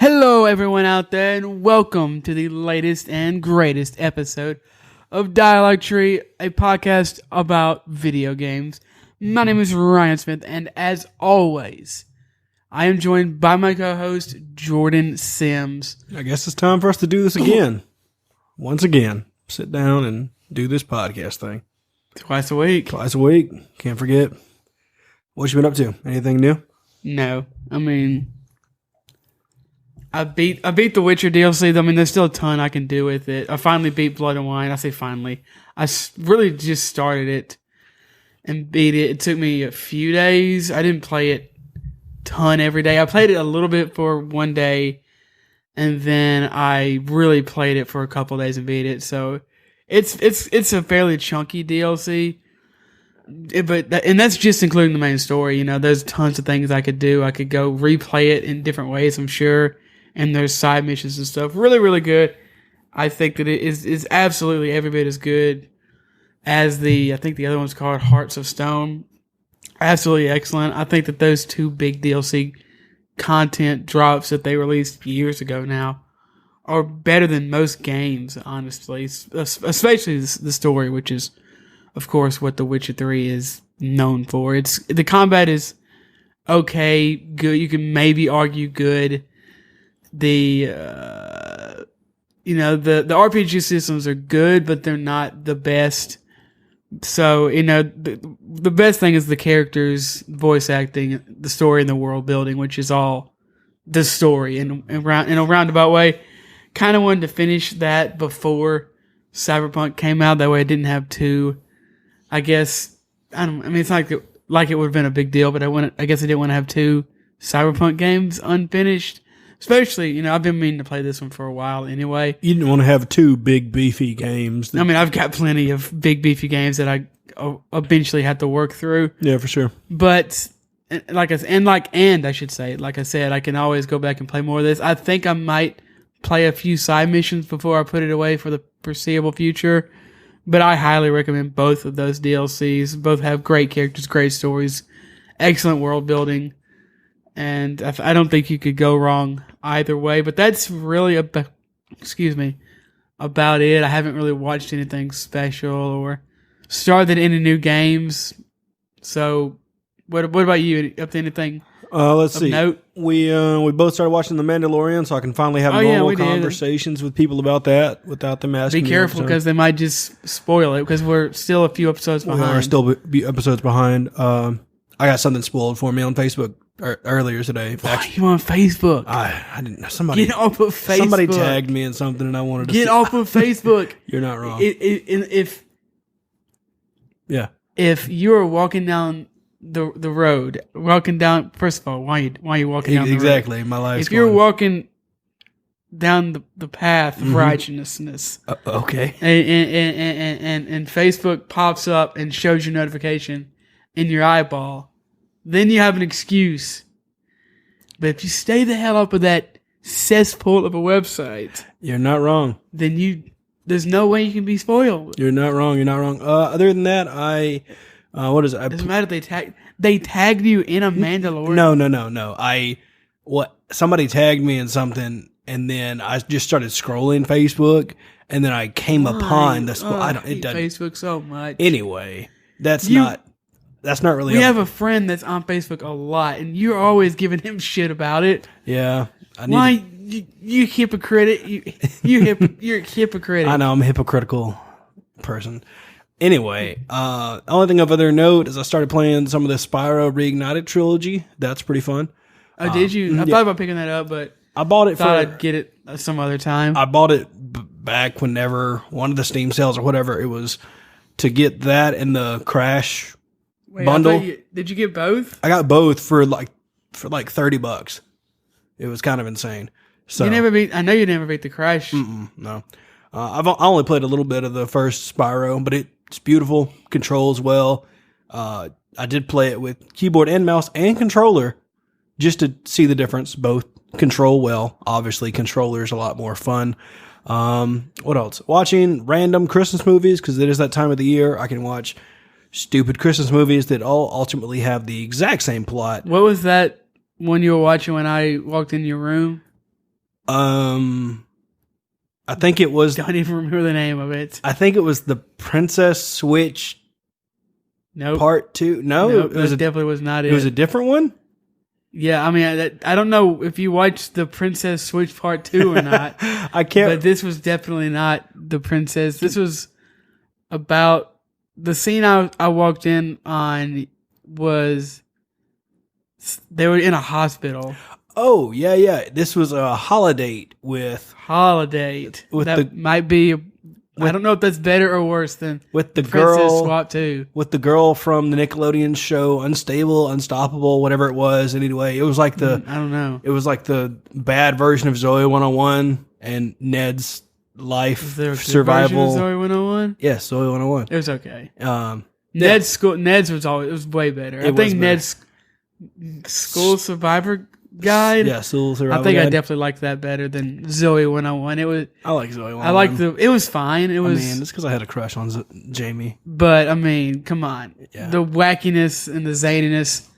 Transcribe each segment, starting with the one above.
Hello, everyone out there, and welcome to the latest and greatest episode of Dialogue Tree, a podcast about video games. My name is Ryan Smith, and as always, I am joined by my co-host, Jordan Sims. I guess it's time for us to do this again. Once again, sit down and do this podcast thing. Twice a week. Twice a week. Can't forget. What you been up to? Anything new? No. I mean, I beat the Witcher DLC. I mean, there's still a ton I can do with it. I finally beat Blood and Wine. I say finally. I really just started it and beat it. It took me a few days. I didn't play it ton every day. I played it a little bit for one day, and then I really played it for a couple days and beat it. So it's a fairly chunky DLC. And that's just including the main story. You know, there's tons of things I could do. I could go replay it in different ways, I'm sure. And there's side missions and stuff. Really, really good. I think that it is absolutely every bit as good as I think the other one's called Hearts of Stone. Absolutely excellent. I think that those two big DLC content drops that they released years ago now are better than most games, honestly. Especially the story, which is, of course, what The Witcher 3 is known for. The combat is okay, good. You can maybe argue good. The RPG systems are good, but they're not the best. So, the best thing is the characters, voice acting, the story, and the world building, which is all the story in a roundabout way. Kind of wanted to finish that before Cyberpunk came out. That way I didn't have to, I guess, it's like it would have been a big deal, but I guess I didn't want to have two Cyberpunk games unfinished. Especially, I've been meaning to play this one for a while anyway. You didn't want to have two big, beefy games. I've got plenty of big, beefy games that I eventually have to work through. Yeah, for sure. But, like I said, I can always go back and play more of this. I think I might play a few side missions before I put it away for the foreseeable future. But I highly recommend both of those DLCs. Both have great characters, great stories, excellent world building. And I don't think you could go wrong either way. But that's really about it. I haven't really watched anything special or started any new games. So, what about you? Up to anything? Let's see. Note? We both started watching The Mandalorian, so I can finally have normal conversations with people about that without them asking. Be careful because they might just spoil it because we're still a few episodes behind. We are still episodes behind. I got something spoiled for me on Facebook earlier today. Why are you on Facebook? I didn't know. Somebody get off of Facebook. Somebody tagged me in something, and I wanted to get off of Facebook. You're not wrong. If you are walking down the road, first of all, why are you walking down the road? Exactly, my life. If you're walking down the path of righteousness, okay, and Facebook pops up and shows your notification in your eyeball, then you have an excuse. But if you stay the hell up with that cesspool of a website, you're not wrong. Then there's no way you can be spoiled. You're not wrong. Other than that, what is it? Doesn't matter. They tagged you in a Mandalorian. No. Somebody tagged me in something, and then I just started scrolling Facebook, and then I came upon the. I hate Facebook so much. Anyway, that's not really. We have a friend that's on Facebook a lot, and you're always giving him shit about it. Yeah. You hypocrite? You're a hypocrite. I know I'm a hypocritical person. Anyway, only thing of other note is I started playing some of the Spyro Reignited trilogy. That's pretty fun. Oh, did you? I thought about picking that up, but I bought it. I'd get it some other time. I bought it back whenever one of the Steam sales or whatever it was to get that and the Crash bundle. Did you get both? I got both for like $30. It was kind of insane. So I know you never beat the Crash. No, I only played a little bit of the first Spyro, but it's beautiful, controls well. I did play it with keyboard and mouse and controller just to see the difference. Both control well. Obviously, controller is a lot more fun. What else? Watching random Christmas movies because it is that time of the year. I can watch stupid Christmas movies that all ultimately have the exact same plot. What was that one you were watching when I walked in your room? I think it was. Don't even remember the name of it. I think it was the Princess Switch Nope. Part 2. No, Nope, it was that definitely was not it. It was a different one. Yeah, I mean, I don't know if you watched the Princess Switch Part 2 or not. I can't. But this was definitely not the princess. This was about the scene I walked in on was they were in a hospital. Oh, yeah. This was a holiday with That might be. I don't know if that's better or worse than with the Princess girl Swap 2. With the girl from the Nickelodeon show Unstable, Unstoppable, whatever it was. Anyway, it was like the I don't know. It was like the bad version of Zoe 101 and Ned's life Is there a good survival. version of Zoe 101? Yes, Zoe 101. It was okay. Ned's Ned's was way better. I think Ned's School Survivor Guide. Yeah, School Survivor I think Guide. I definitely liked that better than Zoe 101. I like Zoe 101. I liked it was fine. It was. I mean, it's because I had a crush on Jamie. But I mean, come on. Yeah. The wackiness and the zaniness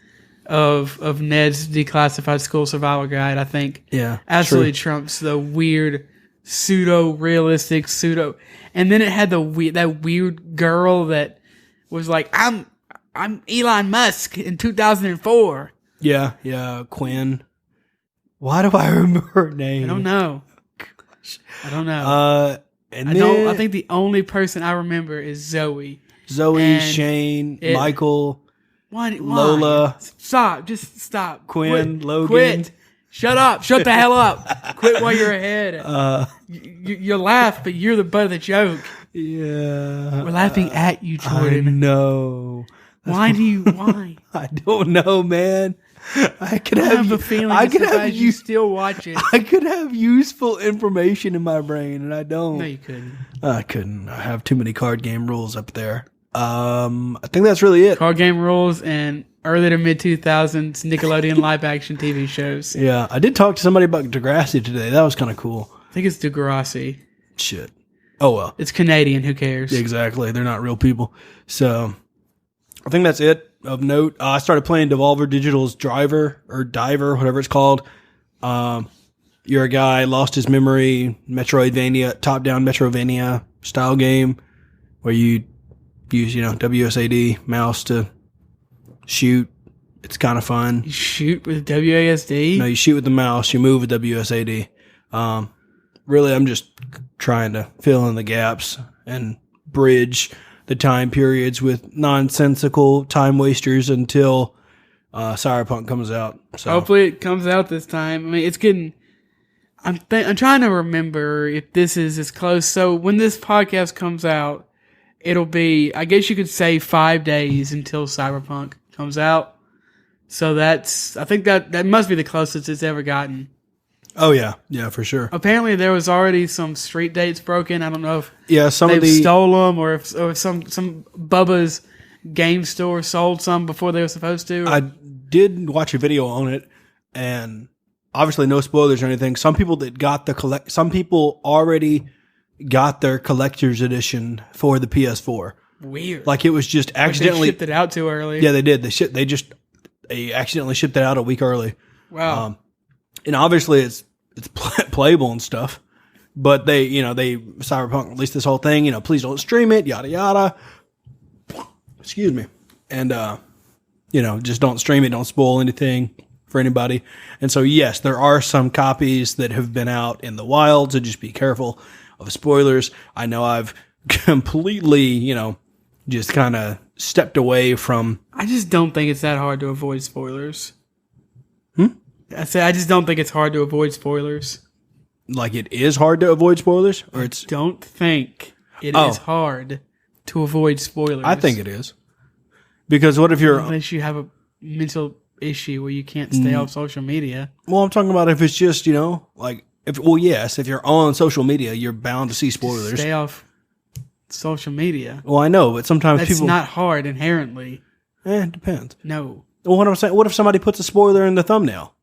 of Ned's Declassified School Survival Guide, I think, absolutely trumps the weird pseudo-realistic and then it had that weird girl that was like, I'm Elon Musk in 2004. Yeah, Quinn. Why do I remember her name? I don't know. I think the only person I remember is Zoe, Shane, Michael, why? Lola. Stop. Just stop. Quinn, Logan. Quit. Shut up. Shut the hell up. Quit while you're ahead. You laugh, but you're the butt of the joke. Yeah. We're laughing at you, Jordan. No. Why? I don't know, man. I have a feeling you still watch it. I could have useful information in my brain, and I don't. No, you couldn't. I couldn't. I have too many card game rules up there. I think that's really it. Card game rules and early to mid 2000s Nickelodeon live action TV shows. Yeah, I did talk to somebody about Degrassi today. That was kind of cool. I think it's Degrassi. Shit. Oh well. It's Canadian. Who cares? Exactly. They're not real people. So I think that's it of note. I started playing Devolver Digital's Diver, whatever it's called. You're a guy, lost his memory, top-down Metroidvania style game where you use, WSAD mouse to shoot. It's kind of fun. You shoot with WASD? No, you shoot with the mouse. You move with WSAD. Really, I'm just trying to fill in the gaps and bridge the time periods with nonsensical time wasters until Cyberpunk comes out. So hopefully it comes out this time. I mean, it's getting. I'm trying to remember if this is as close. So when this podcast comes out, it'll be, I guess you could say, 5 days until Cyberpunk comes out. So I think that must be the closest it's ever gotten. Oh yeah, for sure. Apparently there was already some street dates broken. I don't know if they've stole them or if some Bubba's game store sold some before they were supposed to. I did watch a video on it, and obviously no spoilers or anything. Some people already got their collector's edition for the PS4. Weird. Like it was just accidentally they shipped it out too early. Yeah, they did. They accidentally shipped it out a week early. Wow. And obviously it's playable and stuff, but they Cyberpunk released this whole thing, please don't stream it, yada yada. Excuse me. And just don't stream it, don't spoil anything for anybody. And so yes, there are some copies that have been out in the wild, so just be careful of spoilers. I know I've completely, just kind of stepped away from. I just don't think it's that hard to avoid spoilers. I just don't think it's hard to avoid spoilers. Like it is hard to avoid spoilers, or it's. Don't think it is hard to avoid spoilers. I think it is, because what if you're unless you have a mental issue where you can't stay off social media. Well, I'm talking about if it's just if you're on social media, you're bound to see spoilers. Stay off social media. Well, I know, but sometimes that's not hard inherently. It depends. No. Well, what I'm saying, what if somebody puts a spoiler in the thumbnail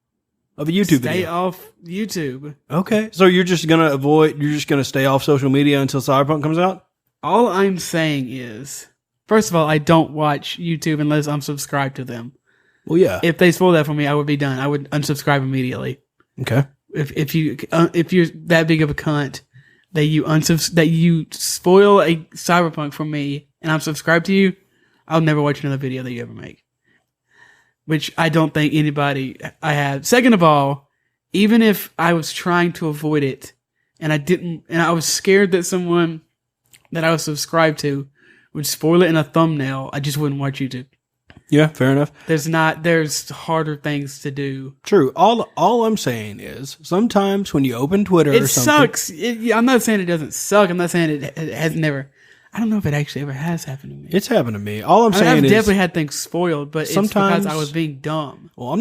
of a YouTube video? Stay off YouTube. Okay. So you're just going to stay off social media until Cyberpunk comes out? All I'm saying is, first of all, I don't watch YouTube unless I'm subscribed to them. Well, yeah. If they spoil that for me, I would be done. I would unsubscribe immediately. Okay. if you're that big of a cunt that you spoil a Cyberpunk from me and I'm subscribed to you, I'll never watch another video that you ever make. Which I don't think I have. Second of all, even if I was trying to avoid it and I was scared that someone that I was subscribed to would spoil it in a thumbnail, I just wouldn't watch YouTube. Yeah, fair enough. There's harder things to do. True. All I'm saying is sometimes when you open Twitter it or something. Sucks. I'm not saying it doesn't suck. I'm not saying it has never. I don't know if it actually ever has happened to me. It's happened to me. All I'm saying I've is definitely had things spoiled, but sometimes, it's because I was being dumb. Well, I'm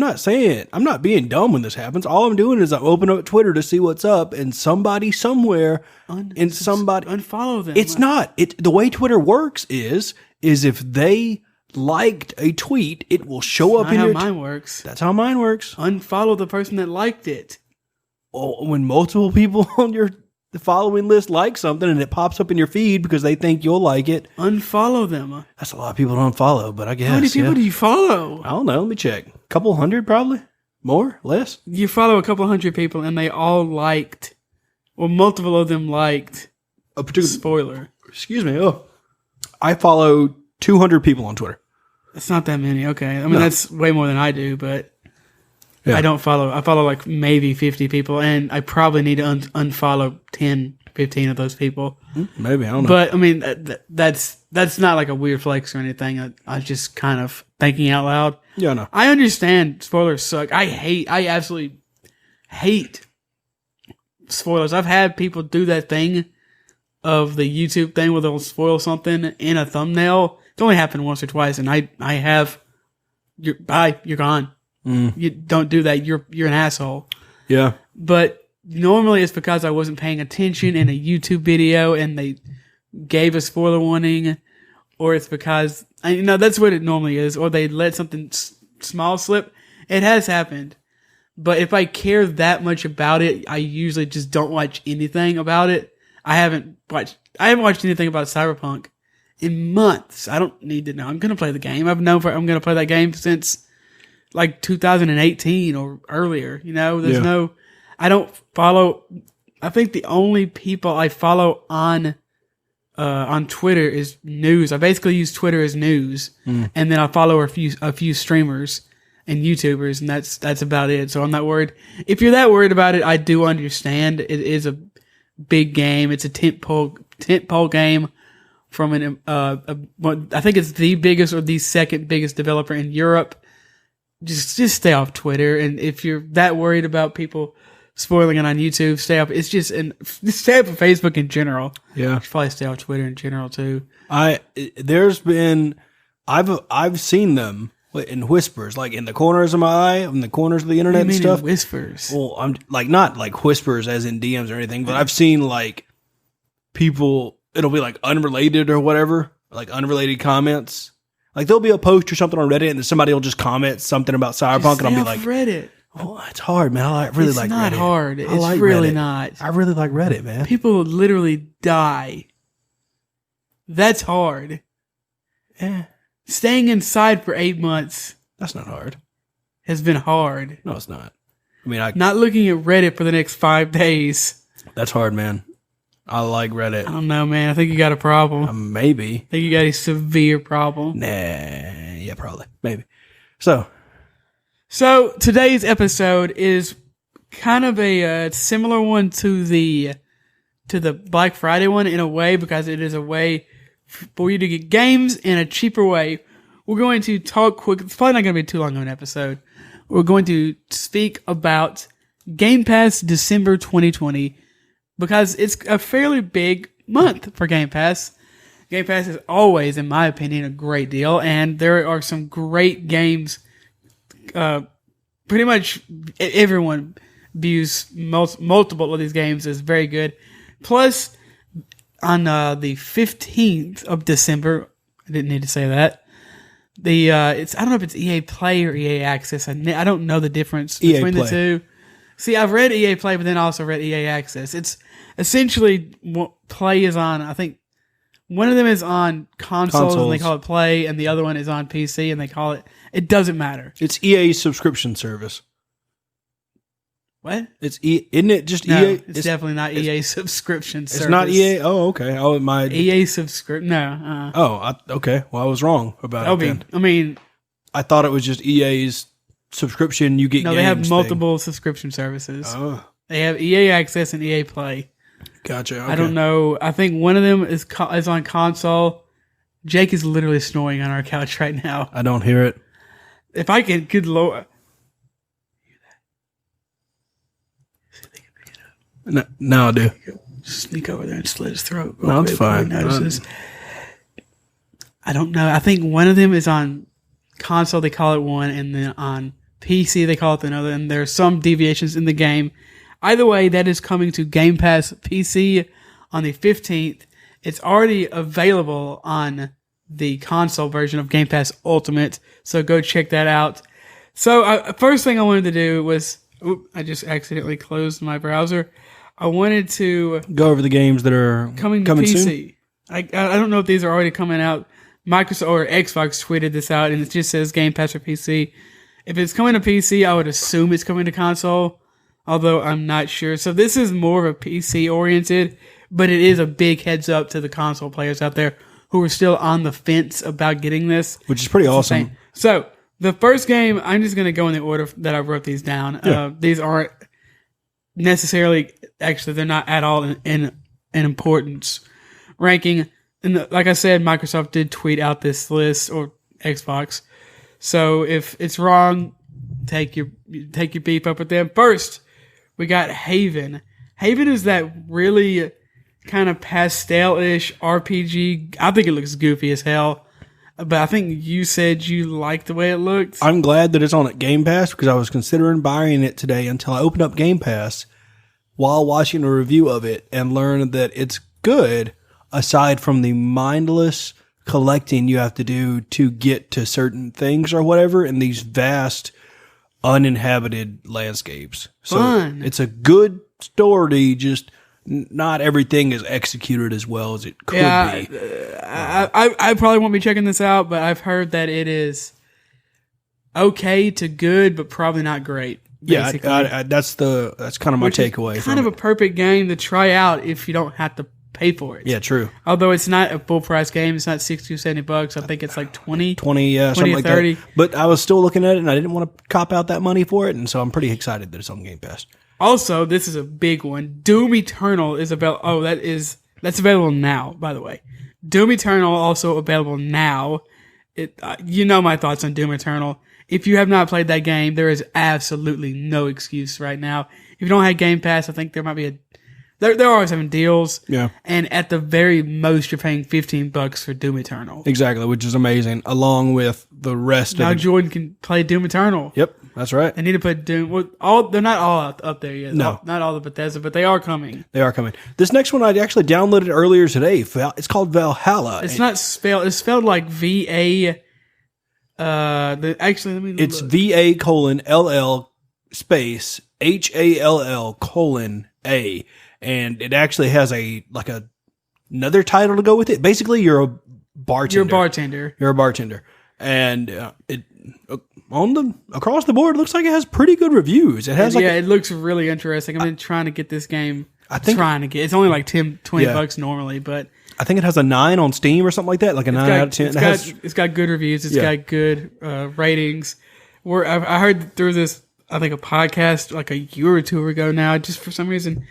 not being dumb when this happens. All I'm doing is I open up Twitter to see what's up, and somebody somewhere unfollow them. It's not. The way Twitter works is if they liked a tweet, it will show up in your. That's how mine works. That's how mine works. Unfollow the person that liked it. Well, when multiple people on the following list like something and it pops up in your feed because they think you'll like it, unfollow them. That's a lot of people to unfollow, but I guess. How many people do you follow? I don't know. Let me check. A couple hundred, probably. More? Less? You follow a couple hundred people and they all liked, or multiple of them liked a particular spoiler. Excuse me. Oh, I follow 200 people on Twitter. It's not that many. Okay. I mean, that's way more than I do, but yeah. I follow like maybe 50 people, and I probably need to unfollow 10, 15 of those people. Maybe. I don't know. But I mean, that's not like a weird flex or anything. I was just kind of thinking out loud. Yeah, I know. I understand spoilers suck. I absolutely hate spoilers. I've had people do that thing of the YouTube thing where they'll spoil something in a thumbnail. It's only happened once or twice, and I have, you're gone. You don't do that. You're an asshole. Yeah. But normally it's because I wasn't paying attention in a YouTube video and they gave a spoiler warning, or it's because, that's what it normally is, or they let something small slip. It has happened. But if I care that much about it, I usually just don't watch anything about it. I haven't watched anything about Cyberpunk in months. I don't need to know. I'm going to play the game. I'm going to play that game since like 2018 or earlier. I don't follow. I think the only people I follow on Twitter is news. I basically use Twitter as news, and then I follow a few streamers and YouTubers, and that's about it. So I'm not worried. If you're that worried about it, I do understand. It is a big game. It's a tentpole game from I think it's the biggest or the second biggest developer in Europe. Just stay off Twitter, and if you're that worried about people spoiling it on YouTube, stay off. It's just stay off of Facebook in general. Yeah, you should probably stay off Twitter in general too. I've seen them in whispers, like in the corners of my eye, in the corners of the internet and stuff. Whispers. Well, I'm like not like whispers as in DMs or anything, but I've seen like people. It'll be like unrelated or whatever, like unrelated comments. Like there'll be a post or something on Reddit, and then somebody will just comment something about Cyberpunk, and I'll be like, Reddit. Oh, it's hard, man. I really like Reddit. It's not hard. It's like really Reddit. not. I really like Reddit, man. People literally die. That's hard. Yeah. Staying inside for 8 months. That's not hard. Has been hard. No, it's not. I mean, not looking at Reddit for the next 5 days. That's hard, man. I like Reddit. I don't know, man. I think you got a problem. Maybe. I think you got a severe problem. Nah. Yeah, probably. Maybe. So today's episode is kind of a similar one to the Black Friday one in a way, because it is a way for you to get games in a cheaper way. We're going to talk quick. It's probably not going to be too long of an episode. We're going to speak about Game Pass December 2020, because it's a fairly big month for Game Pass. Game Pass is always, in my opinion, a great deal, and there are some great games. Pretty much everyone views multiple of these games as very good. Plus, on the 15th of December, I didn't need to say that. I don't know if it's EA Play or EA Access. I don't know the difference between the two. See, I've read EA Play, but then I also read EA Access. It's essentially what Play is on. I think one of them is on consoles and they call it Play, and the other one is on PC and they call it. It doesn't matter. It's EA's subscription service. What? Isn't it just No, EA? it's definitely not EA subscription service. It's not EA. Oh, okay. Oh, my EA subscription. No. Okay. Well, I was wrong about it. I mean, I thought it was just EA's subscription. You get no. games They have thing. multiple subscription services. Oh, They have EA Access and EA Play. gotcha. Okay. I don't know. I think one of them is on console. Jake is literally snoring on our couch right now. I don't hear it. If I could, good lord. No, I do. Sneak over there and slit his throat. No, it's fine. I don't know. I think one of them is on console, they call it one, and then on PC, they call it another, and there are some deviations in the game. Either way, that is coming to Game Pass PC on the 15th. It's already available on the console version of Game Pass Ultimate, so go check that out. So, first thing I wanted to do was... I just accidentally closed my browser. I wanted to go over the games that are coming to PC. Soon. I don't know if these are already coming out. Microsoft or Xbox tweeted this out, and it just says Game Pass for PC. If it's coming to PC, I would assume it's coming to console, although I'm not sure. So this is more of a PC oriented, but it is a big heads up to the console players out there who are still on the fence about getting this, which is pretty awesome. So the first game, I'm just going to go in the order that I wrote these down. Yeah. These aren't necessarily, actually, they're not at all in importance ranking. And like I said, Microsoft did tweet out this list, or Xbox. So if it's wrong, take your beef up with them. First, we got Haven. Haven is that really kind of pastel-ish RPG. I think it looks goofy as hell. But I think you said you liked the way it looked. I'm glad that it's on at Game Pass because I was considering buying it today until I opened up Game Pass while watching a review of it and learned that it's good aside from the mindless collecting you have to do to get to certain things or whatever in these vast uninhabited landscapes. So Fun. It's a good story, just not everything is executed as well as it could be. I probably won't be checking this out, but I've heard that it is okay to good, but probably not great. Basically. Yeah, that's kind of my takeaway. Kind of a perfect game to try out if you don't have to pay for it. Yeah, true. Although it's not a full price game, it's not $60 or $70. I think it's like 20, something like 30. that. But I was still looking at it, and I didn't want to cop out that money for it, and so I'm pretty excited that it's on Game Pass. Also, this is a big one. Doom Eternal is available. Oh, that's available now, by the way. Doom Eternal also available now. You know my thoughts on Doom Eternal. If you have not played that game, there is absolutely no excuse right now. If you don't have Game Pass, I think there might be they're always having deals. Yeah. And at the very most, you're paying $15 for Doom Eternal. Exactly, which is amazing, along with the rest now of it. Jordan can play Doom Eternal. Yep, that's right. They need to put Doom. They're not all up there yet. No. Not all the Bethesda, but they are coming. They are coming. This next one I actually downloaded earlier today. It's called Valhalla. It's not spelled. It's spelled like VA. Actually, let me. It's look. VA:LL space HALL:A, and it actually has another title to go with it. Basically, you're a bartender. You're a bartender, and it across the board looks like it has pretty good reviews. It has it looks really interesting. I've been trying to get this game. It's only like $20 normally, but I think it has a 9 on Steam or something like that, like a 9 out of 10. It's got good reviews. It's got good ratings. I heard through this, I think, a podcast like a year or two ago now. Just for some reason,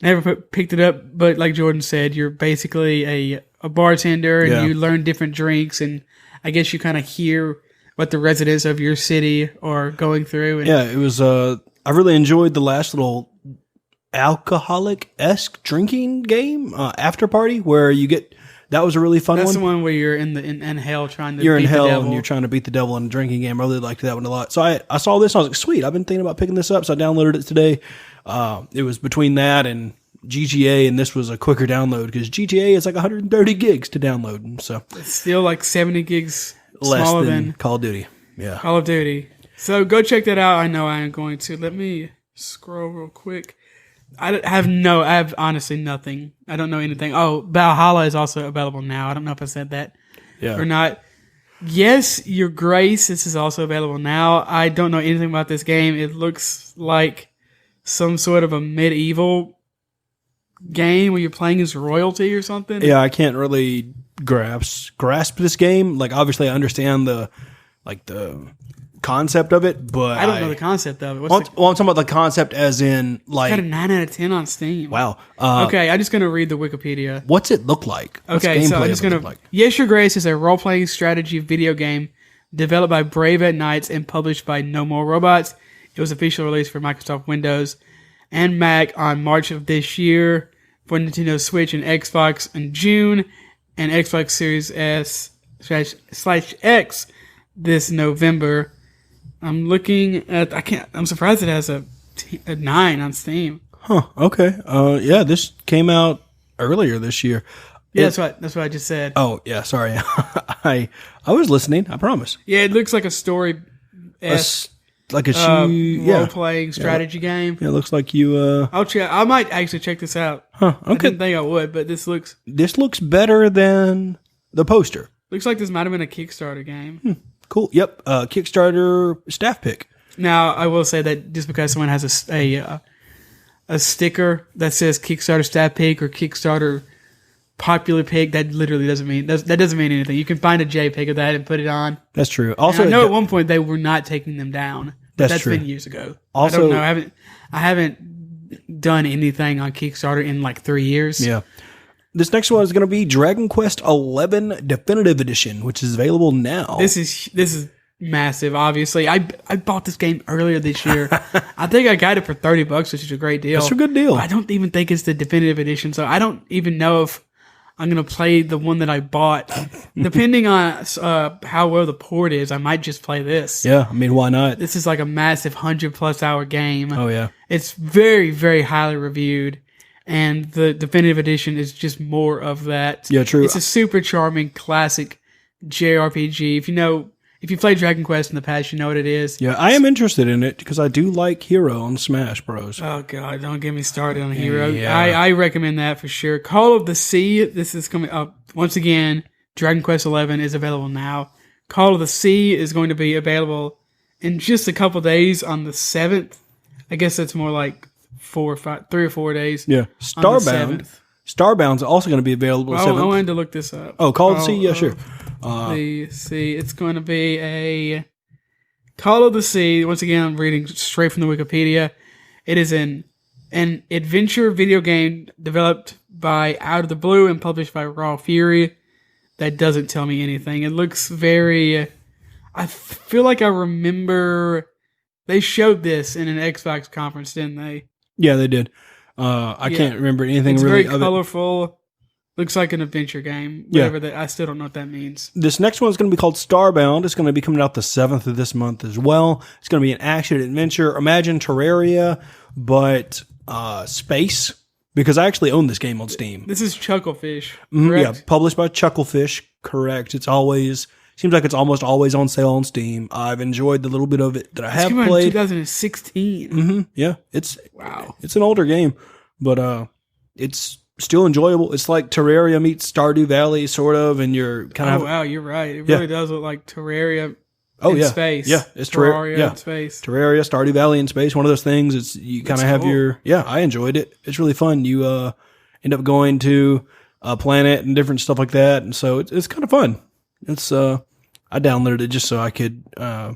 never picked it up. But like Jordan said, you're basically a bartender, and you learn different drinks, and I guess you kind of hear what the residents of your city are going through. And it was. I really enjoyed the last little alcoholic-esque drinking game, After Party, where you get. That was a really fun one. That's the one where you're in hell trying to You're beat in hell the devil. and you're trying to beat the devil in a drinking game. I really liked that one a lot. So I saw this and I was like, sweet, I've been thinking about picking this up. So I downloaded it today. It was between that and GTA, and this was a quicker download because GTA is like 130 gigs to download. So it's still like 70 gigs less smaller than Call of Duty. Yeah. Call of Duty. So go check that out. I know I am going to. Let me scroll real quick. I have honestly nothing. I don't know anything. Oh, Valhalla is also available now. I don't know if I said that or not. Yes, Your Grace, this is also available now. I don't know anything about this game. It looks like some sort of a medieval game where you're playing as royalty or something. Yeah, I can't really grasp this game. Like, obviously, I understand the concept of it, but I don't know the concept of it. I'm talking about the concept as in, like, got a 9 out of 10 on Steam. wow. Okay, I'm just gonna read the Wikipedia. What's it look like? What's Okay, so I'm gameplay just of it gonna. look like? Yes, Your Grace is a role-playing strategy video game developed by Brave at Nights and published by No More Robots. It was officially released for Microsoft Windows and Mac on March of this year, for Nintendo Switch and Xbox in June, and Xbox Series S/X this November. I'm looking at. I'm surprised it has a 9 on Steam. Huh. Okay. Yeah, this came out earlier this year. Yeah, that's what I just said. Oh, yeah. Sorry, I was listening. I promise. Yeah, it looks like a story. Like a role playing strategy game. Yeah, it looks like you. I'll check. I might actually check this out. Huh. Okay. I didn't think I would, but this looks better than the poster. Looks like this might have been a Kickstarter game. Cool. Yep. Kickstarter staff pick. Now, I will say that just because someone has a sticker that says Kickstarter staff pick or Kickstarter popular pick, that literally doesn't mean anything. You can find a JPEG of that and put it on. That's true. Also, and I know at one point they were not taking them down. That's true. Been years ago. Also, I don't know. I haven't done anything on Kickstarter in like 3 years. Yeah. This next one is going to be Dragon Quest XI Definitive Edition, which is available now. This is massive. Obviously, I bought this game earlier this year. I think I got it for $30, which is a great deal. That's a good deal. I don't even think it's the definitive edition, so I don't even know if I'm gonna play the one that I bought. Depending on how well the port is, I might just play this. Yeah, I mean, why not? This is like a massive 100+ hour game. Oh yeah, it's very, very highly reviewed. And the definitive edition is just more of that. Yeah, true. It's a super charming classic JRPG. If you played Dragon Quest in the past, you know what it is. Yeah, I am interested in it because I do like Hero on Smash Bros. Oh god, don't get me started on Hero. Yeah. I recommend that for sure. Call of the Sea. This is coming up once again. Dragon Quest XI is available now. Call of the Sea is going to be available in just a couple days on the 7th. I guess that's more like 3 or 4 days. Yeah, Starbound's also going to be available. I wanted to look this up. Oh, Call of the Sea. Yeah, sure. The Sea. It's going to be a Call of the Sea. Once again, I'm reading straight from the Wikipedia. It is an adventure video game developed by Out of the Blue and published by Raw Fury. That doesn't tell me anything. It looks very. I feel like I remember they showed this in an Xbox conference, didn't they? Yeah, they did. I can't remember anything it's really. Very colorful. Looks like an adventure game. Whatever that. I still don't know what that means. This next one is going to be called Starbound. It's going to be coming out the 7th of this month as well. It's going to be an action adventure. Imagine Terraria, but space. Because I actually own this game on Steam. This is Chucklefish. Yeah, published by Chucklefish. Correct. Seems like it's almost always on sale on Steam. I've enjoyed the little bit of it that I have played. In 2016. Mm-hmm. Yeah, it's an older game, but it's still enjoyable. It's like Terraria meets Stardew Valley, sort of, and you're kind of. Oh wow, you're right. It really does look like Terraria. In space. Yeah, it's Terraria in space. Terraria, Stardew Valley in space. One of those things. It's you kind of have cool. I enjoyed it. It's really fun. You end up going to a planet and different stuff like that, and so it's kind of fun. It's I downloaded it just so I could. I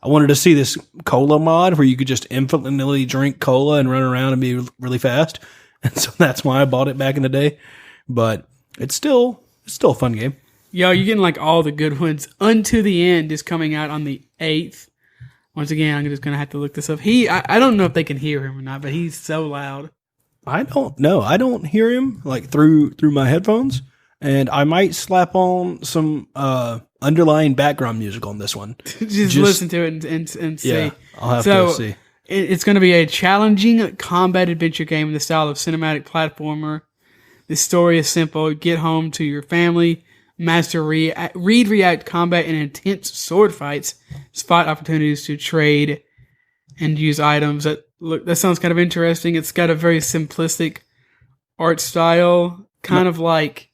wanted to see this cola mod where you could just infinitely drink cola and run around and be really fast, and so that's why I bought it back in the day. But it's still a fun game. Yo, you're getting like all the good ones. Unto the End is coming out on the 8th. Once again, I'm just gonna have to look this up. I don't know if they can hear him or not, but he's so loud. I don't know. I don't hear him like through my headphones. And I might slap on some underlying background music on this one. just listen to it and see. Yeah, I'll have to see. It's going to be a challenging combat adventure game in the style of cinematic platformer. The story is simple. Get home to your family, master read, react combat, and intense sword fights. Spot opportunities to trade and use items. That sounds kind of interesting. It's got a very simplistic art style, kind of like...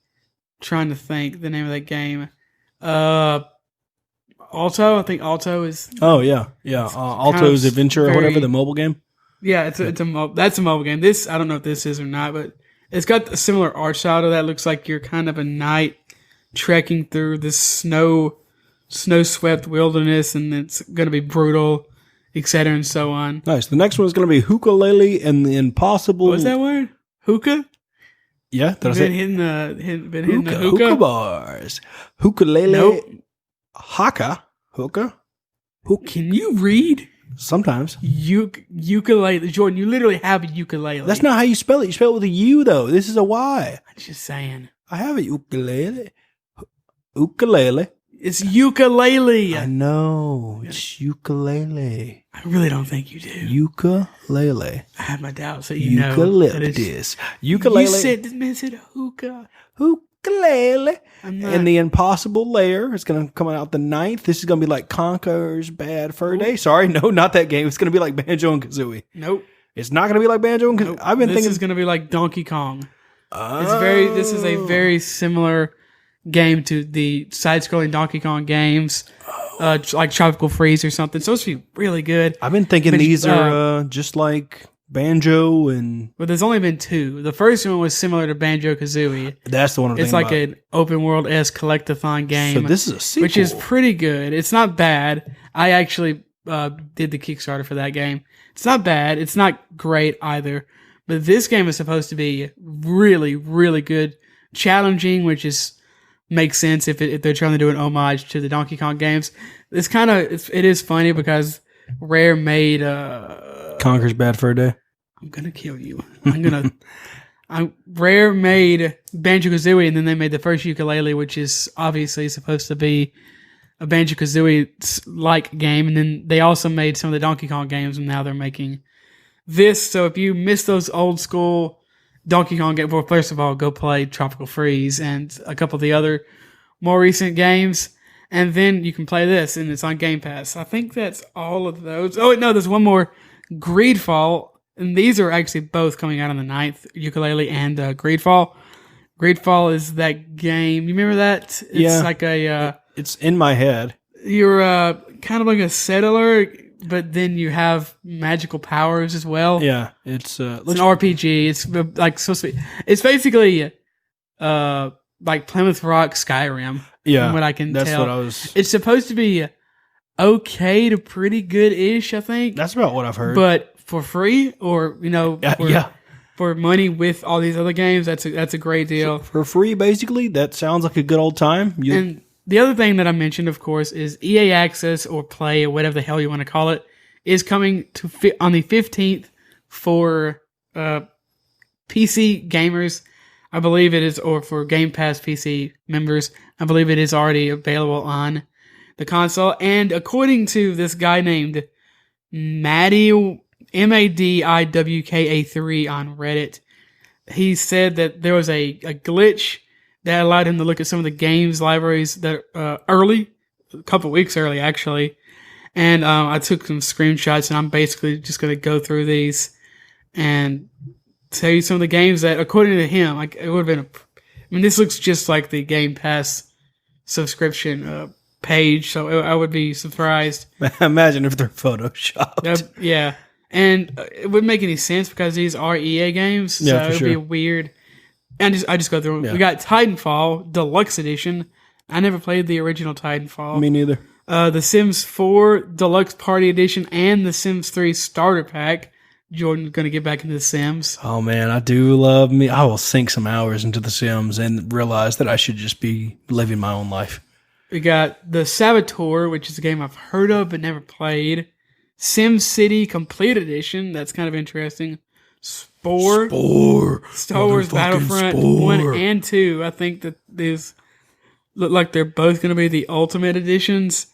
Trying to think the name of that game. Alto. I think Alto is. Oh yeah. Alto's Adventure or whatever, the mobile game. Yeah, it's that's a mobile game. This I don't know if this is or not, but it's got a similar art style to that. It looks like you're kind of a knight trekking through this snow-swept wilderness, and it's going to be brutal, etc. and so on. Nice. The next one is going to be Ukulele and the Impossible. What was that word? Hookah? Yeah, did I say? Hitting the hookah? Hookah bars. Ukulele. Nope. Haka. Hookah. Can you read? Sometimes. Ukulele. Jordan, you literally have a ukulele. That's not how you spell it. You spell it with a U, though. This is a Y. I'm just saying. I have a ukulele. Ukulele. It's ukulele. I know. It's ukulele. I really don't think you do. Ukulele. I have my doubts that you know. Eucalyptus. Ukulele. You said this man said hookah. Ukulele. I'm not. And the Impossible Lair is going to come out the 9th. This is going to be like Conker's Bad Fur Day. Sorry, no, not that game. It's going to be like Banjo and Kazooie. Nope. It's not going to be like Banjo and Kazooie. Nope. I've been thinking this is going to be like Donkey Kong. Oh. This is a very similar game to the side-scrolling Donkey Kong games, like Tropical Freeze or something. So it's supposed to be really good. I've been thinking these are just like Banjo and... Well, there's only been 2. The first one was similar to Banjo-Kazooie. That's the one I'm It's thinking like an open-world-esque collectathon game. So this is a sequel. Which is pretty good. It's not bad. I actually did the Kickstarter for that game. It's not bad. It's not great either. But this game is supposed to be really, really good. Challenging, which makes sense if they're trying to do an homage to the Donkey Kong games. It is funny because Rare made Conker's Bad Fur Day. I'm gonna kill you. Rare made Banjo-Kazooie, and then they made the first Ukulele, which is obviously supposed to be a Banjo-Kazooie-like game, and then they also made some of the Donkey Kong games, and now they're making this. So if you miss those old school Donkey Kong games, well, first of all, go play Tropical Freeze and a couple of the other more recent games, and then you can play this, and it's on Game Pass. I think that's all of those. Oh, wait, no, there's one more, Greedfall, and these are actually both coming out on the 9th, Ukulele and Greedfall. Greedfall is that game. You remember that? It's like a... it's in my head. You're kind of like a settler, but then you have magical powers as well. Yeah, it's an RPG. It's like supposed to be. It's basically like Plymouth Rock Skyrim. Yeah, from what I can tell. That's what I was. It's supposed to be okay to pretty good-ish, I think. That's about what I've heard. But for free, or for money with all these other games, that's a great deal. So for free, basically, that sounds like a good old time. And the other thing that I mentioned, of course, is EA Access or Play or whatever the hell you want to call it is coming on the 15th for PC gamers. I believe it is, or for Game Pass PC members. I believe it is already available on the console. And according to this guy named Maddie, MADIWKA3 on Reddit, he said that there was a glitch that allowed him to look at some of the games libraries that early, a couple weeks early actually. And I took some screenshots, and I'm basically just going to go through these and tell you some of the games that, according to him, like it would have been. This looks just like the Game Pass subscription page, so I would be surprised. Imagine if they're photoshopped. Yeah, and it wouldn't make any sense because these are EA games, so it would be weird. And I just go through them. Yeah. We got Titanfall Deluxe Edition. I never played the original Titanfall. Me neither. The Sims 4 Deluxe Party Edition and the Sims 3 Starter Pack. Jordan's going to get back into The Sims. Oh, man, I do love me. I will sink some hours into The Sims and realize that I should just be living my own life. We got The Saboteur, which is a game I've heard of but never played. Sim City Complete Edition. That's kind of interesting. Spore. Star Wars Battlefront 1 and 2. I think that these look like they're both going to be the Ultimate Editions.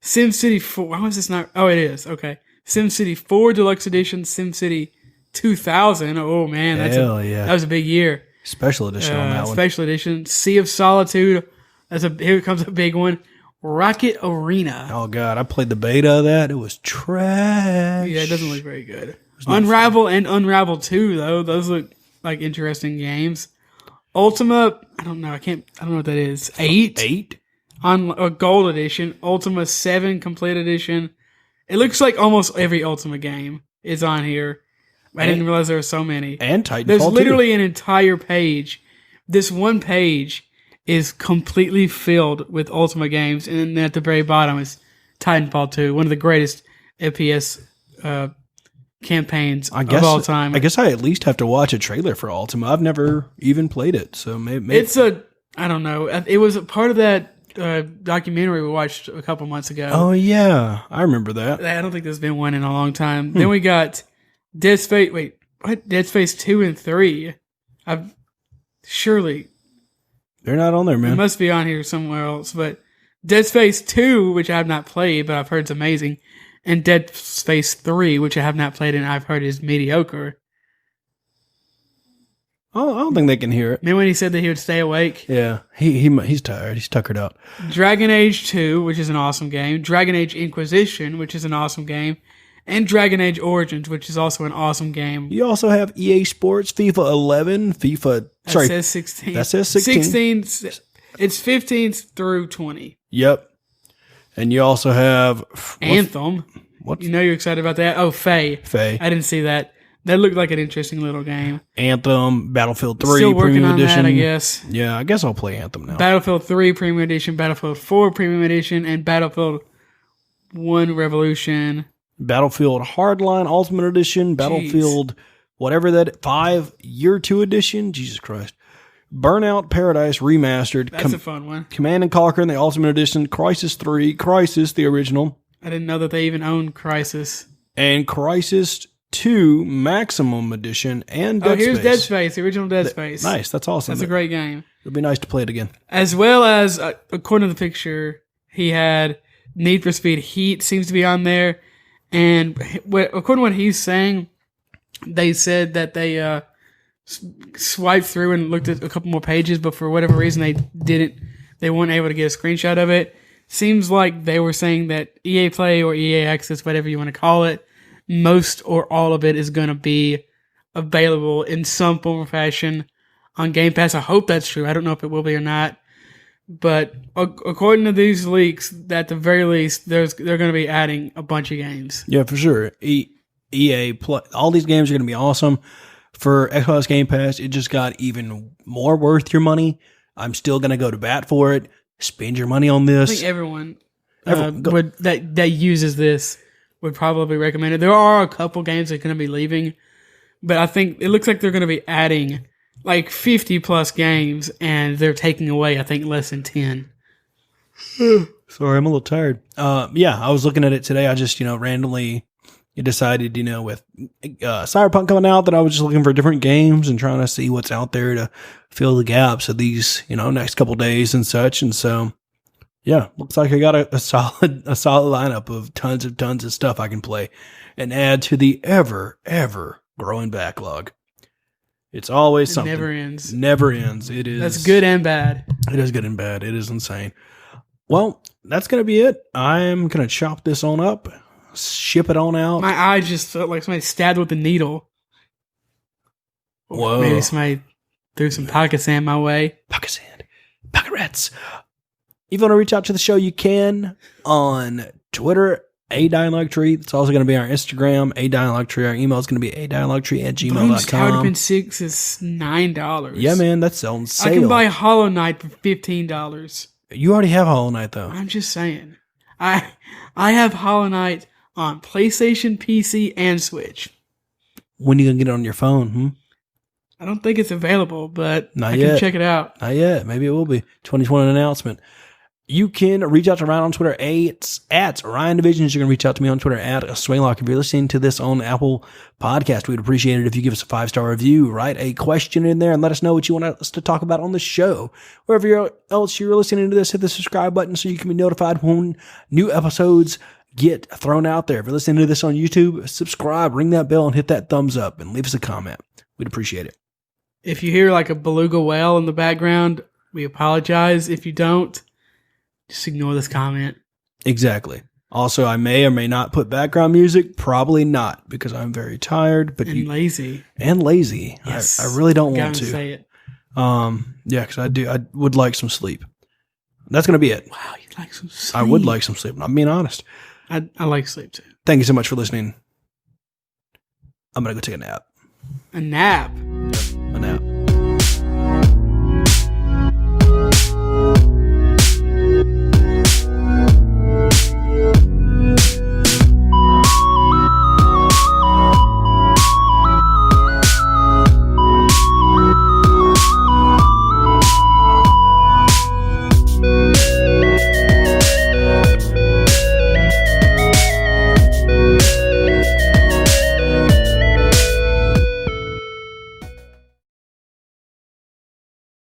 SimCity 4. Why was this not? Oh, it is. Okay. SimCity 4 Deluxe Edition. SimCity 2000. Oh, man. That was a big year. Special edition on that one. Special edition. Sea of Solitude. Here comes a big one. Rocket Arena. Oh, God. I played the beta of that. It was trash. Yeah, it doesn't look very good. Unravel and Unravel 2, though. Those look like interesting games. Ultima, I don't know. I don't know what that is. 8? On a Gold Edition. Ultima 7 Complete Edition. It looks like almost every Ultima game is on here. I didn't realize there were so many. And Titanfall There's 2. literally an entire page. This one page is completely filled with Ultimate games, and then at the very bottom is Titanfall 2, one of the greatest FPS campaigns of all time. I guess I at least have to watch a trailer for Ultima. I've never even played it, so maybe it's I don't know. It was a part of that documentary we watched a couple months ago. Oh yeah, I remember that. I don't think there's been one in a long time. Then we got Dead Space. Wait, what? Dead Space 2 and 3. Surely They're not on there, it man. must be on here somewhere else. But Dead Space 2, which I have not played, but I've heard is amazing, and Dead Space 3, which I have not played and I've heard is mediocre. Oh, I don't think they can hear it. Remember when he said that he would stay awake? Yeah, he's tired. He's tuckered out. Dragon Age 2, which is an awesome game. Dragon Age Inquisition, which is an awesome game. And Dragon Age Origins, which is also an awesome game. You also have EA Sports, FIFA 11, That says 16. That says 16. It's 15 through 20. Yep. And you also have Anthem. What? You know you're excited about that? Oh, Faye. I didn't see that. That looked like an interesting little game. Anthem, Battlefield 3 Still working Premium on Edition. that, I guess. Yeah, I guess I'll play Anthem now. Battlefield 3 Premium Edition, Battlefield 4 Premium Edition, and Battlefield 1 Revolution. Battlefield Hardline Ultimate Edition, Battlefield whatever that 5 Year 2 Edition. Jesus Christ. Burnout Paradise Remastered. That's a fun one. Command and Conquer in the Ultimate Edition. Crisis 3. Crisis, the original. I didn't know that they even owned Crysis. And Crisis 2 Maximum Edition and Dead Space. Here's Dead Space, the original Dead Space. Nice, that's awesome. That's a great game. It'll be nice to play it again. As well as, according to the picture, he had Need for Speed Heat seems to be on there. And according to what he's saying, they said that they swiped through and looked at a couple more pages, but for whatever reason they weren't able to get a screenshot of it. Seems like they were saying that EA Play or EA Access, whatever you want to call it, most or all of it is going to be available in some form or fashion on Game Pass. I hope that's true. I don't know if it will be or not. But according to these leaks, at the very least, they're going to be adding a bunch of games. Yeah, for sure. EA Play, all these games are going to be awesome. For Xbox Game Pass, it just got even more worth your money. I'm still going to go to bat for it. Spend your money on this. I think everyone that uses this would probably recommend it. There are a couple games that are going to be leaving, but I think it looks like they're going to be adding like 50 plus games, and they're taking away, I think, less than 10. Sorry, I'm a little tired. Yeah, I was looking at it today. I just, randomly decided, with Cyberpunk coming out, that I was just looking for different games and trying to see what's out there to fill the gaps of these, next couple days and such. And so, yeah, looks like I got a solid lineup of tons of stuff I can play and add to the ever growing backlog. It's always something. Never ends. Never ends. It is. That's good and bad. It is good and bad. It is insane. Well, that's going to be it. I'm going to chop this on up, ship it on out. My eye just felt like somebody stabbed with a needle. Whoa. Maybe somebody threw some pocket sand my way. Pocket sand. Pocket rats. If you want to reach out to the show, you can on Twitter, @ADialogueTree. It's also going to be our Instagram, @ADialogueTree. Our email is going to be @ADialogueTree@gmail.com. Tower 6 is $9. Yeah, man, that's on sale. I can buy Hollow Knight for $15. You already have Hollow Knight, though. I'm just saying. I have Hollow Knight on PlayStation, PC, and Switch. When are you going to get it on your phone? I don't think it's available, but Not I yet. can check it out. Not yet. Maybe it will be. 2020 announcement. You can reach out to Ryan on Twitter, at Ryan Divisions. You can reach out to me on Twitter, @Swinglock. If you're listening to this on Apple Podcast, we'd appreciate it if you give us a 5-star review, write a question in there, and let us know what you want us to talk about on the show. Wherever else you're listening to this, hit the subscribe button so you can be notified when new episodes get thrown out there. If you're listening to this on YouTube, subscribe, ring that bell, and hit that thumbs up, and leave us a comment. We'd appreciate it. If you hear like a beluga whale in the background, we apologize. If you don't, just ignore this comment. Exactly. Also, I may or may not put background music. Probably not, because I'm very tired. But lazy. And lazy. Yes. I really don't want to. Say it. Yeah, because I would like some sleep. That's going to be it. Wow, you'd like some sleep. I would like some sleep. I'm being honest. I like sleep too. Thank you so much for listening. I'm gonna go take a nap. A nap. A nap.